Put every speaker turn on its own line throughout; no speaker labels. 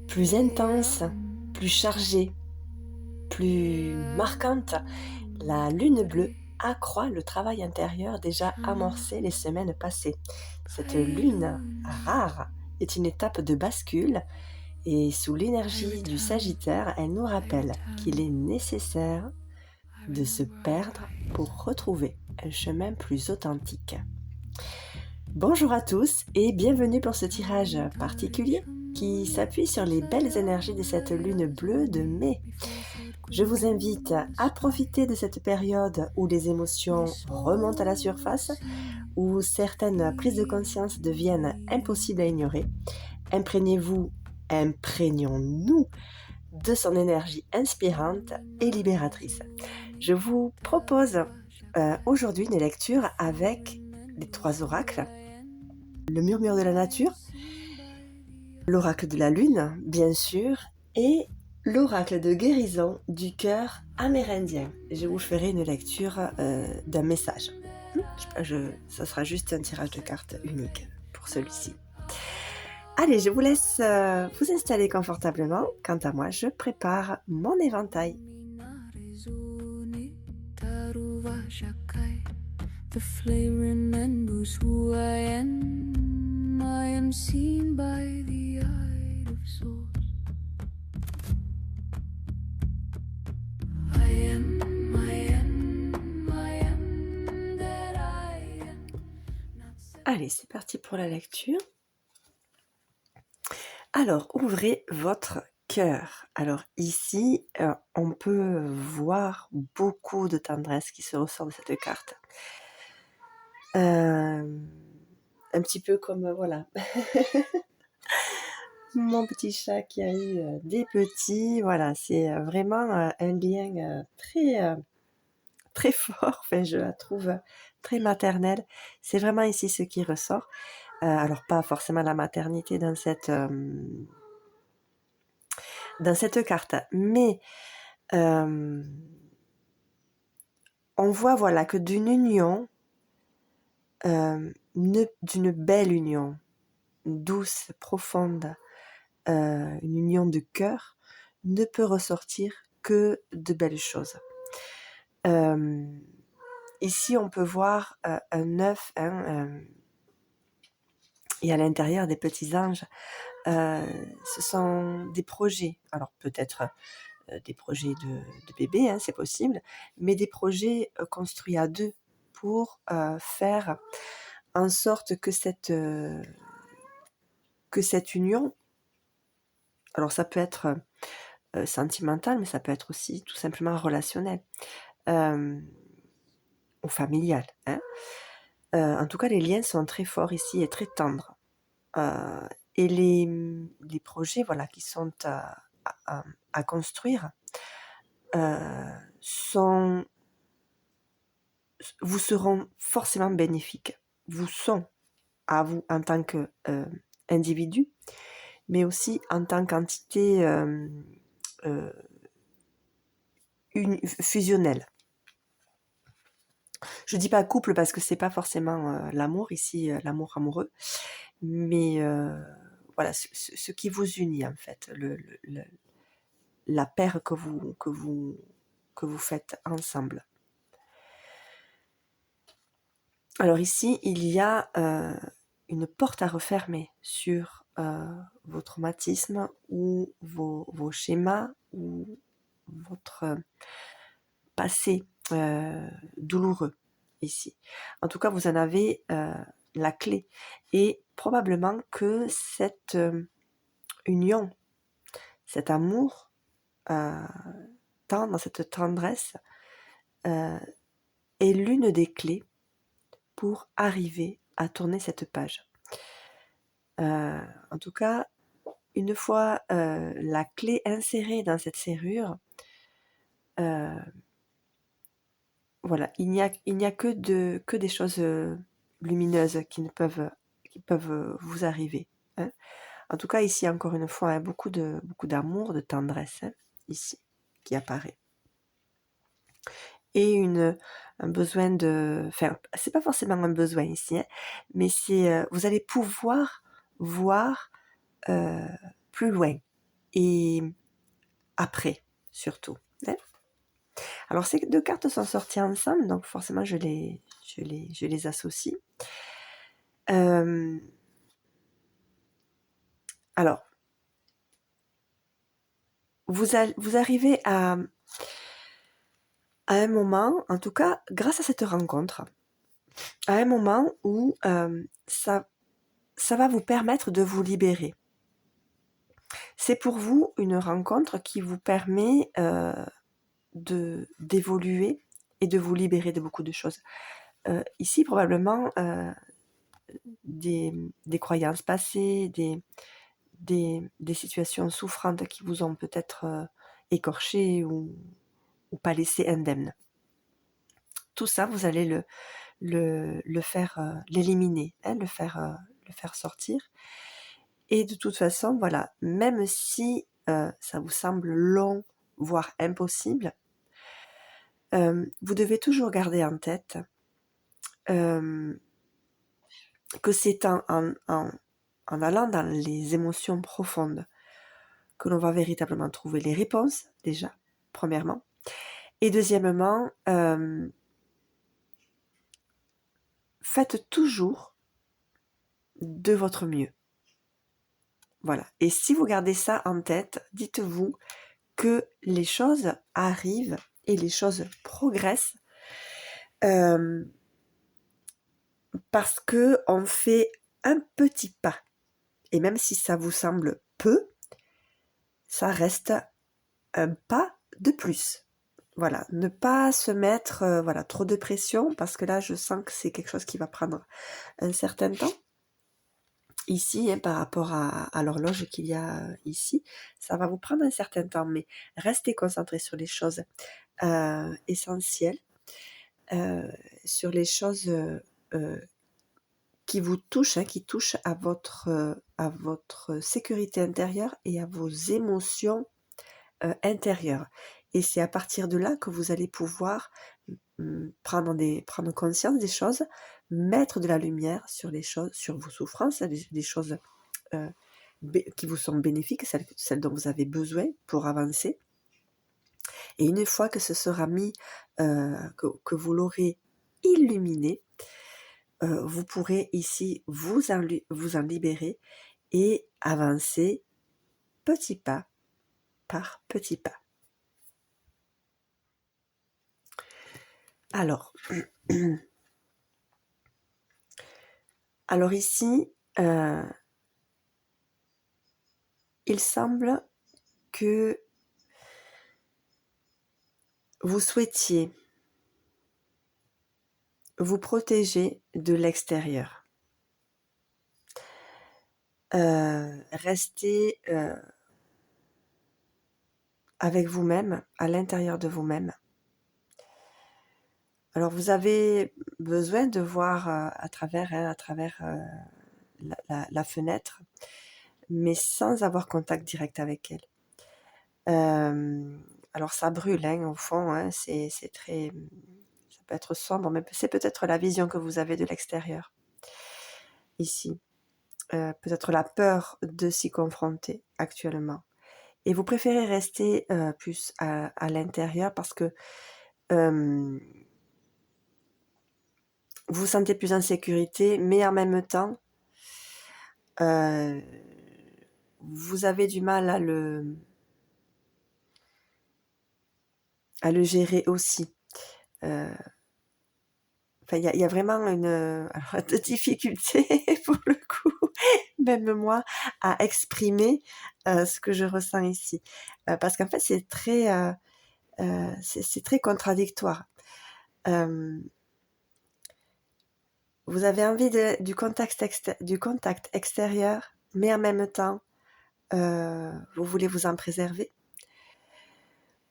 plus intense, plus chargée, plus marquante, la lune bleue accroît le travail intérieur déjà amorcé les semaines passées. Cette lune rare est une étape de bascule et sous l'énergie du Sagittaire, elle nous rappelle qu'il est nécessaire de se perdre pour retrouver un chemin plus authentique. Bonjour à tous et bienvenue pour ce tirage particulier qui s'appuie sur les belles énergies de cette lune bleue de mai. Je vous invite à profiter de cette période où les émotions remontent à la surface, où certaines prises de conscience deviennent impossibles à ignorer. Imprégnez-vous, imprégnons-nous de son énergie inspirante et libératrice. Je vous propose aujourd'hui une lecture avec les 3 oracles, le murmure de la nature, l'oracle de la lune, bien sûr, et l'oracle de guérison du cœur amérindien. Je vous ferai une lecture d'un message. Ça sera juste un tirage de cartes unique pour celui-ci. Allez, je vous laisse vous installer confortablement. Quant à moi, je prépare mon éventail. The flame remembers who I am seen by the eye of source. I am that I am. Allez, c'est parti pour la lecture. Alors, ouvrez votre cœur. Alors ici, on peut voir beaucoup de tendresse qui se ressort de cette carte. Un petit peu comme, voilà, mon petit chat qui a eu des petits. Voilà, c'est vraiment un lien très fort. Enfin, je la trouve très maternelle. C'est vraiment ici ce qui ressort. Alors, pas forcément la maternité dans cette carte, mais on voit, voilà, que d'une union, d'une belle union, douce, profonde, une union de cœur, ne peut ressortir que de belles choses. Ici, on peut voir un œuf, et à l'intérieur des petits anges. Ce sont des projets, alors peut-être des projets de bébés, c'est possible, mais des projets construits à deux pour faire en sorte que cette union, alors ça peut être sentimental, mais ça peut être aussi tout simplement relationnel ou familial. En tout cas, les liens sont très forts ici et très tendres. Et les projets, voilà, qui sont à construire vous seront forcément bénéfiques. Vous sont à vous en tant qu'individu, mais aussi en tant qu'entité fusionnelle. Je dis pas couple parce que c'est pas forcément l'amour ici, l'amour amoureux, mais voilà, ce qui vous unit en fait, la paire que vous faites ensemble. Alors ici, il y a une porte à refermer sur vos traumatismes ou vos schémas ou votre passé douloureux ici. En tout cas, vous en avez la clé. Et probablement que cette union, cet amour tendre, cette tendresse est l'une des clés pour arriver à tourner cette page. En tout cas, une fois la clé insérée dans cette serrure, voilà, il n'y a que des choses lumineuses qui peuvent vous arriver. En tout cas, ici, encore une fois, beaucoup d'amour, de tendresse, ici, qui apparaît. Et un besoin de... Enfin, c'est pas forcément un besoin ici, mais c'est... vous allez pouvoir voir plus loin et après, surtout. Hein. Alors, ces deux cartes sont sorties ensemble, donc forcément, je les associe. Alors, vous arrivez à un moment, en tout cas, grâce à cette rencontre, à un moment où ça va vous permettre de vous libérer. C'est pour vous une rencontre qui vous permet d'évoluer et de vous libérer de beaucoup de choses. Ici, probablement, des croyances passées, des situations souffrantes qui vous ont peut-être écorché ou pas laissé indemne. Tout ça, vous allez le faire, l'éliminer, hein, le faire sortir. Et de toute façon, voilà, même si ça vous semble long, voire impossible, vous devez toujours garder en tête que c'est en allant dans les émotions profondes que l'on va véritablement trouver les réponses, déjà, premièrement. Et deuxièmement, faites toujours de votre mieux. Voilà. Et si vous gardez ça en tête, dites-vous que les choses arrivent et les choses progressent parce que on fait un petit pas. Et même si ça vous semble peu, ça reste un pas de plus. Voilà, ne pas se mettre trop de pression parce que là je sens que c'est quelque chose qui va prendre un certain temps. Ici, hein, par rapport à l'horloge qu'il y a ici, ça va vous prendre un certain temps, mais restez concentré sur les choses essentielles, sur les choses qui vous touchent, hein, qui touchent à votre sécurité intérieure et à vos émotions intérieures. Et c'est à partir de là que vous allez pouvoir prendre conscience des choses, mettre de la lumière sur les choses, sur vos souffrances, des choses qui vous sont bénéfiques, celles dont vous avez besoin pour avancer. Et une fois que ce sera mis, que vous l'aurez illuminé, vous pourrez ici vous en libérer et avancer petit pas par petit pas. Alors, ici, il semble que vous souhaitiez vous protéger de l'extérieur. Rester avec vous-même, à l'intérieur de vous-même. Alors vous avez besoin de voir à travers la fenêtre, mais sans avoir contact direct avec elle. Alors ça brûle, hein, au fond, hein, c'est très, ça peut être sombre, mais c'est peut-être la vision que vous avez de l'extérieur, ici. Peut-être la peur de s'y confronter actuellement. Et vous préférez rester plus à l'intérieur parce que vous vous sentez plus en sécurité, mais en même temps, vous avez du mal à le gérer aussi. Enfin, il y a vraiment de difficulté pour le coup, même moi, à exprimer ce que je ressens ici. Parce qu'en fait, c'est très contradictoire. Vous avez envie du contact extérieur, mais en même temps, vous voulez vous en préserver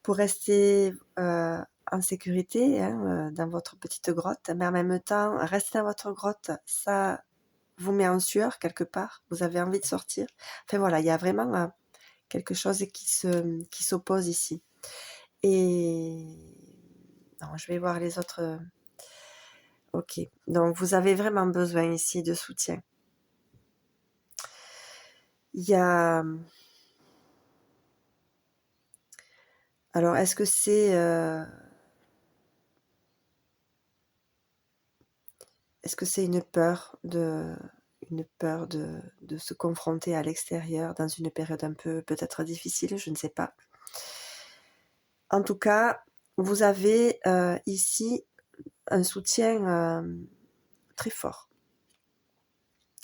pour rester en sécurité, hein, dans votre petite grotte, mais en même temps, rester dans votre grotte, ça vous met en sueur quelque part, vous avez envie de sortir. Enfin voilà, il y a vraiment quelque chose qui s'oppose ici. Et non, je vais voir les autres. Ok, donc vous avez vraiment besoin ici de soutien. Il y a... Alors, est-ce que c'est une peur de se confronter à l'extérieur dans une période un peu peut-être difficile, je ne sais pas. En tout cas, vous avez ici un soutien très fort.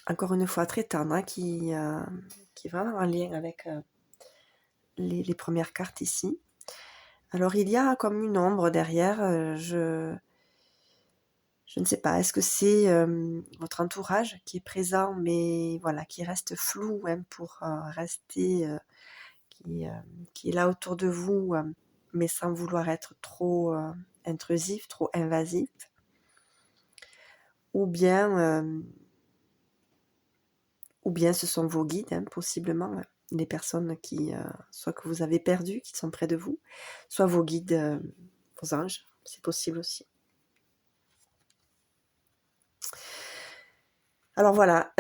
Encore une fois, très tendre, hein, qui est vraiment en lien avec les premières cartes ici. Alors, il y a comme une ombre derrière, je ne sais pas, est-ce que c'est votre entourage qui est présent, mais voilà, qui reste flou, hein, pour rester, qui est là autour de vous, mais sans vouloir être trop intrusif, trop invasif, ou bien ce sont vos guides, hein, possiblement, des personnes qui, soit que vous avez perdues, qui sont près de vous, soit vos guides, vos anges, c'est possible aussi. Alors voilà,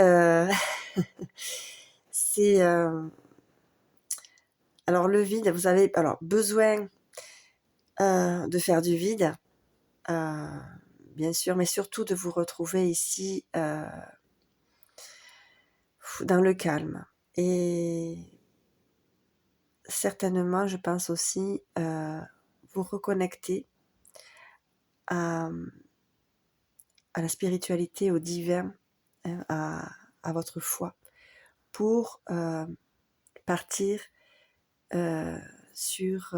c'est... alors le vide, vous avez besoin de faire du vide, bien sûr, mais surtout de vous retrouver ici dans le calme. Et certainement, je pense aussi vous reconnecter à la spiritualité, au divin, hein, à votre foi, pour partir sur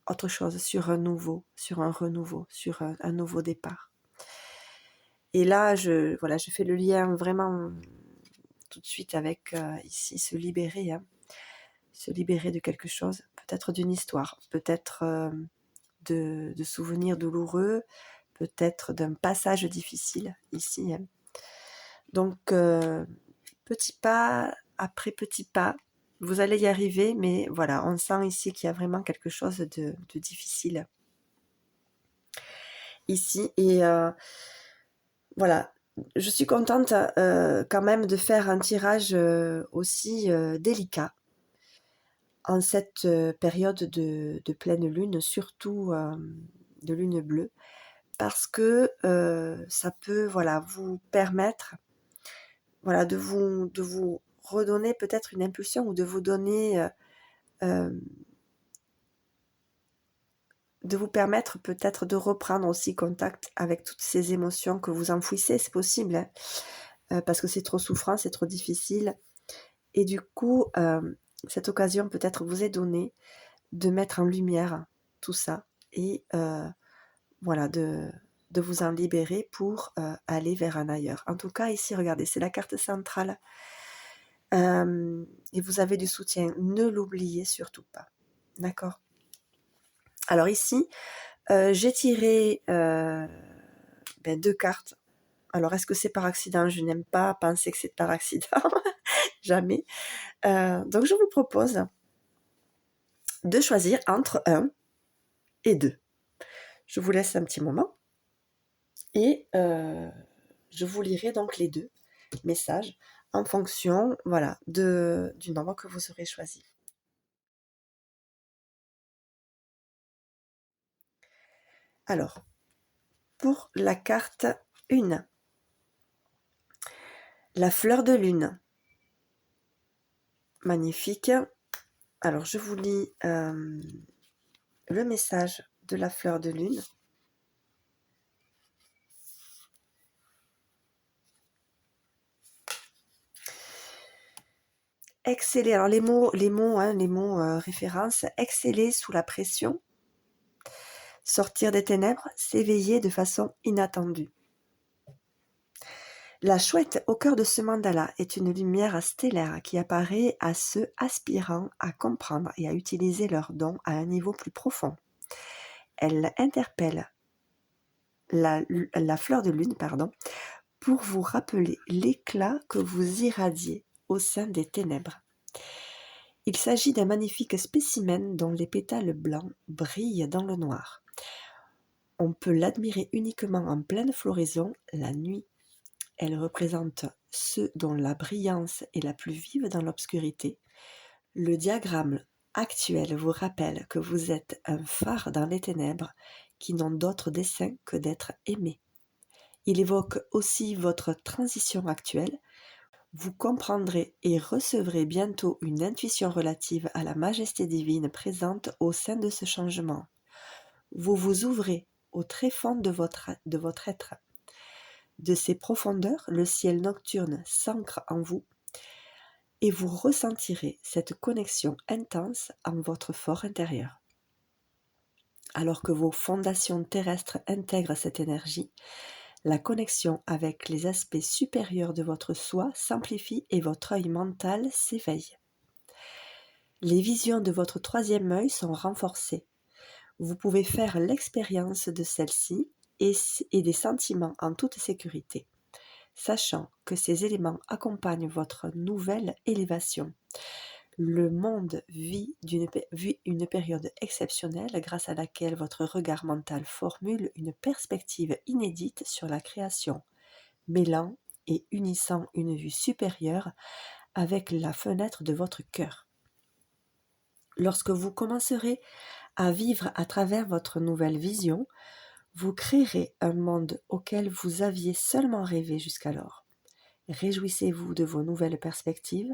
autre chose, sur un renouveau, sur un nouveau départ. Et là, je fais le lien vraiment tout de suite avec ici se libérer, hein, se libérer de quelque chose, peut-être d'une histoire, peut-être de souvenirs douloureux, peut-être d'un passage difficile ici, hein. Donc, petit pas après petit pas, vous allez y arriver, mais voilà, on sent ici qu'il y a vraiment quelque chose de difficile ici. Et voilà, je suis contente quand même de faire un tirage aussi délicat en cette période de pleine lune, surtout de lune bleue, parce que ça peut, voilà, vous permettre, voilà, de vous redonner peut-être une impulsion, ou de vous donner, de vous permettre peut-être de reprendre aussi contact avec toutes ces émotions que vous enfouissez, c'est possible, hein, parce que c'est trop souffrant, c'est trop difficile. Et du coup, cette occasion peut-être vous est donnée de mettre en lumière tout ça, et voilà, de vous en libérer pour aller vers un ailleurs. En tout cas, ici, regardez, c'est la carte centrale. Et vous avez du soutien, ne l'oubliez surtout pas. D'accord? Alors ici, j'ai tiré 2 cartes. Alors, est-ce que c'est par accident? Je n'aime pas penser que c'est par accident, jamais. Donc, je vous propose de choisir entre 1 et 2. Je vous laisse un petit moment et je vous lirai donc les 2 messages en fonction, voilà, du nombre que vous aurez choisi. Alors, pour la carte 1, la fleur de lune. Magnifique. Alors, je vous lis le message de la fleur de lune. Exceller. Alors les mots références. Exceller sous la pression. Sortir des ténèbres, s'éveiller de façon inattendue. La chouette au cœur de ce mandala est une lumière stellaire qui apparaît à ceux aspirant à comprendre et à utiliser leurs dons à un niveau plus profond. Elle interpelle la fleur de lune, pour vous rappeler l'éclat que vous irradiez au sein des ténèbres. Il s'agit d'un magnifique spécimen dont les pétales blancs brillent dans le noir. On peut l'admirer uniquement en pleine floraison la nuit. Elle représente ceux dont la brillance est la plus vive dans l'obscurité. Le diagramme actuel vous rappelle que vous êtes un phare dans les ténèbres qui n'ont d'autre dessein que d'être aimés. Il évoque aussi votre transition actuelle. Vous comprendrez et recevrez bientôt une intuition relative à la majesté divine présente au sein de ce changement. Vous vous ouvrez au tréfonds de votre être. De ces profondeurs, le ciel nocturne s'ancre en vous et vous ressentirez cette connexion intense en votre fort intérieur. Alors que vos fondations terrestres intègrent cette énergie, la connexion avec les aspects supérieurs de votre soi s'amplifie et votre œil mental s'éveille. Les visions de votre troisième œil sont renforcées. Vous pouvez faire l'expérience de celle-ci et des sentiments en toute sécurité, sachant que ces éléments accompagnent votre nouvelle élévation. Le monde vit une période exceptionnelle grâce à laquelle votre regard mental formule une perspective inédite sur la création, mêlant et unissant une vue supérieure avec la fenêtre de votre cœur. Lorsque vous commencerez à vivre à travers votre nouvelle vision, vous créerez un monde auquel vous aviez seulement rêvé jusqu'alors. Réjouissez-vous de vos nouvelles perspectives,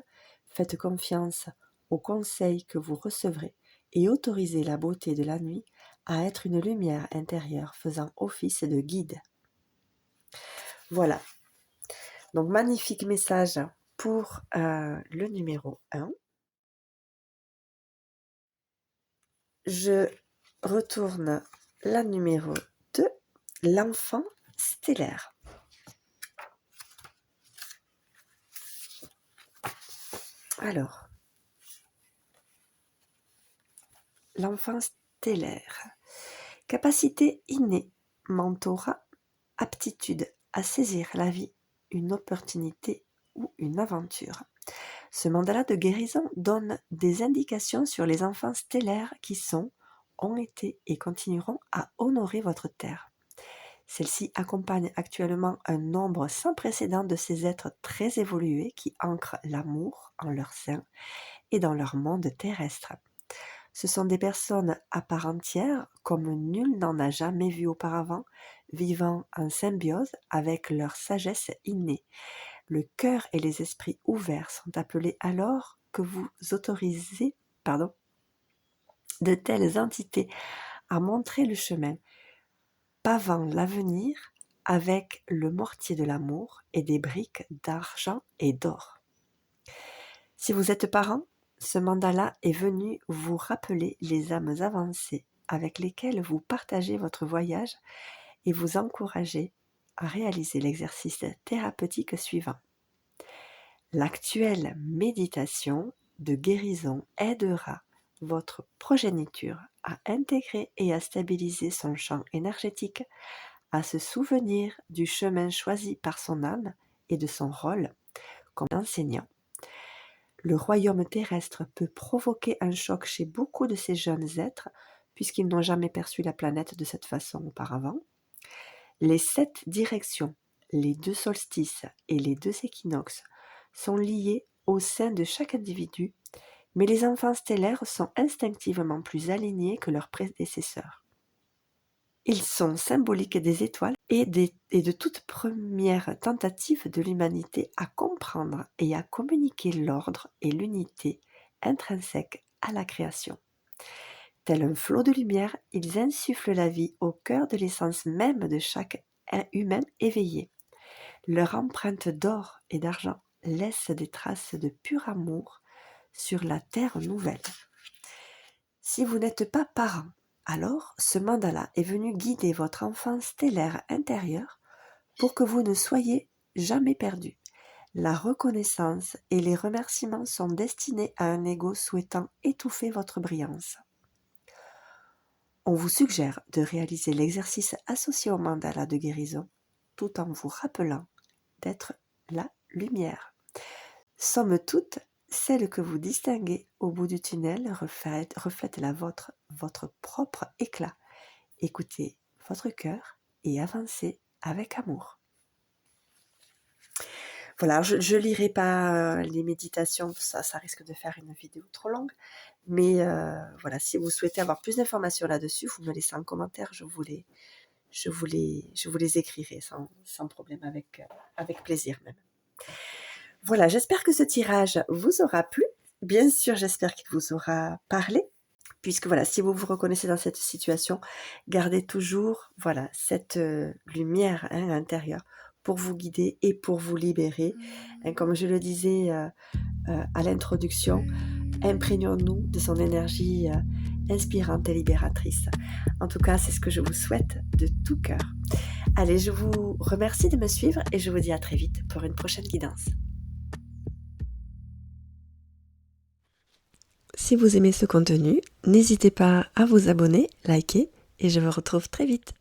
faites confiance aux conseils que vous recevrez et autorisez la beauté de la nuit à être une lumière intérieure faisant office de guide. Voilà, donc magnifique message pour le numéro 1. Je retourne la numéro 2, l'enfant stellaire. Alors, l'enfant stellaire. Capacité innée, mentorat, aptitude à saisir la vie, une opportunité ou une aventure. Ce mandala de guérison donne des indications sur les enfants stellaires qui sont, ont été et continueront à honorer votre terre. Celle-ci accompagne actuellement un nombre sans précédent de ces êtres très évolués qui ancrent l'amour en leur sein et dans leur monde terrestre. Ce sont des personnes à part entière, comme nul n'en a jamais vu auparavant, vivant en symbiose avec leur sagesse innée. Le cœur et les esprits ouverts sont appelés alors que vous autorisez de telles entités à montrer le chemin, pavant l'avenir avec le mortier de l'amour et des briques d'argent et d'or. Si vous êtes parent, ce mandala est venu vous rappeler les âmes avancées avec lesquelles vous partagez votre voyage et vous encourager à réaliser l'exercice thérapeutique suivant. L'actuelle méditation de guérison aidera votre progéniture à intégrer et à stabiliser son champ énergétique, à se souvenir du chemin choisi par son âme et de son rôle comme enseignant. Le royaume terrestre peut provoquer un choc chez beaucoup de ces jeunes êtres puisqu'ils n'ont jamais perçu la planète de cette façon auparavant. Les 7 directions, les 2 solstices et les 2 équinoxes sont liés au sein de chaque individu, mais les enfants stellaires sont instinctivement plus alignés que leurs prédécesseurs. Ils sont symboliques des étoiles et de toute première tentative de l'humanité à comprendre et à communiquer l'ordre et l'unité intrinsèques à la création. Tel un flot de lumière, ils insufflent la vie au cœur de l'essence même de chaque humain éveillé. Leur empreinte d'or et d'argent laisse des traces de pur amour sur la terre nouvelle. Si vous n'êtes pas parent, alors ce mandala est venu guider votre enfant stellaire intérieur pour que vous ne soyez jamais perdu. La reconnaissance et les remerciements sont destinés à un ego souhaitant étouffer votre brillance. On vous suggère de réaliser l'exercice associé au mandala de guérison tout en vous rappelant d'être la lumière. Somme toute, celle que vous distinguez au bout du tunnel reflète la vôtre, votre propre éclat. Écoutez votre cœur et avancez avec amour. Voilà, je lirai pas, les méditations, ça risque de faire une vidéo trop longue, mais voilà, si vous souhaitez avoir plus d'informations là-dessus, vous me laissez en commentaire, je vous les écrirai sans problème, avec plaisir même. Voilà, j'espère que ce tirage vous aura plu. Bien sûr, j'espère qu'il vous aura parlé, puisque voilà, si vous vous reconnaissez dans cette situation, gardez toujours, voilà, cette, lumière, hein, intérieure pour vous guider et pour vous libérer. Hein, comme je le disais, à l'introduction, imprégnons-nous de son énergie, inspirante et libératrice. En tout cas, c'est ce que je vous souhaite de tout cœur. Allez, je vous remercie de me suivre et je vous dis à très vite pour une prochaine guidance. Si vous aimez ce contenu, n'hésitez pas à vous abonner, liker et je vous retrouve très vite.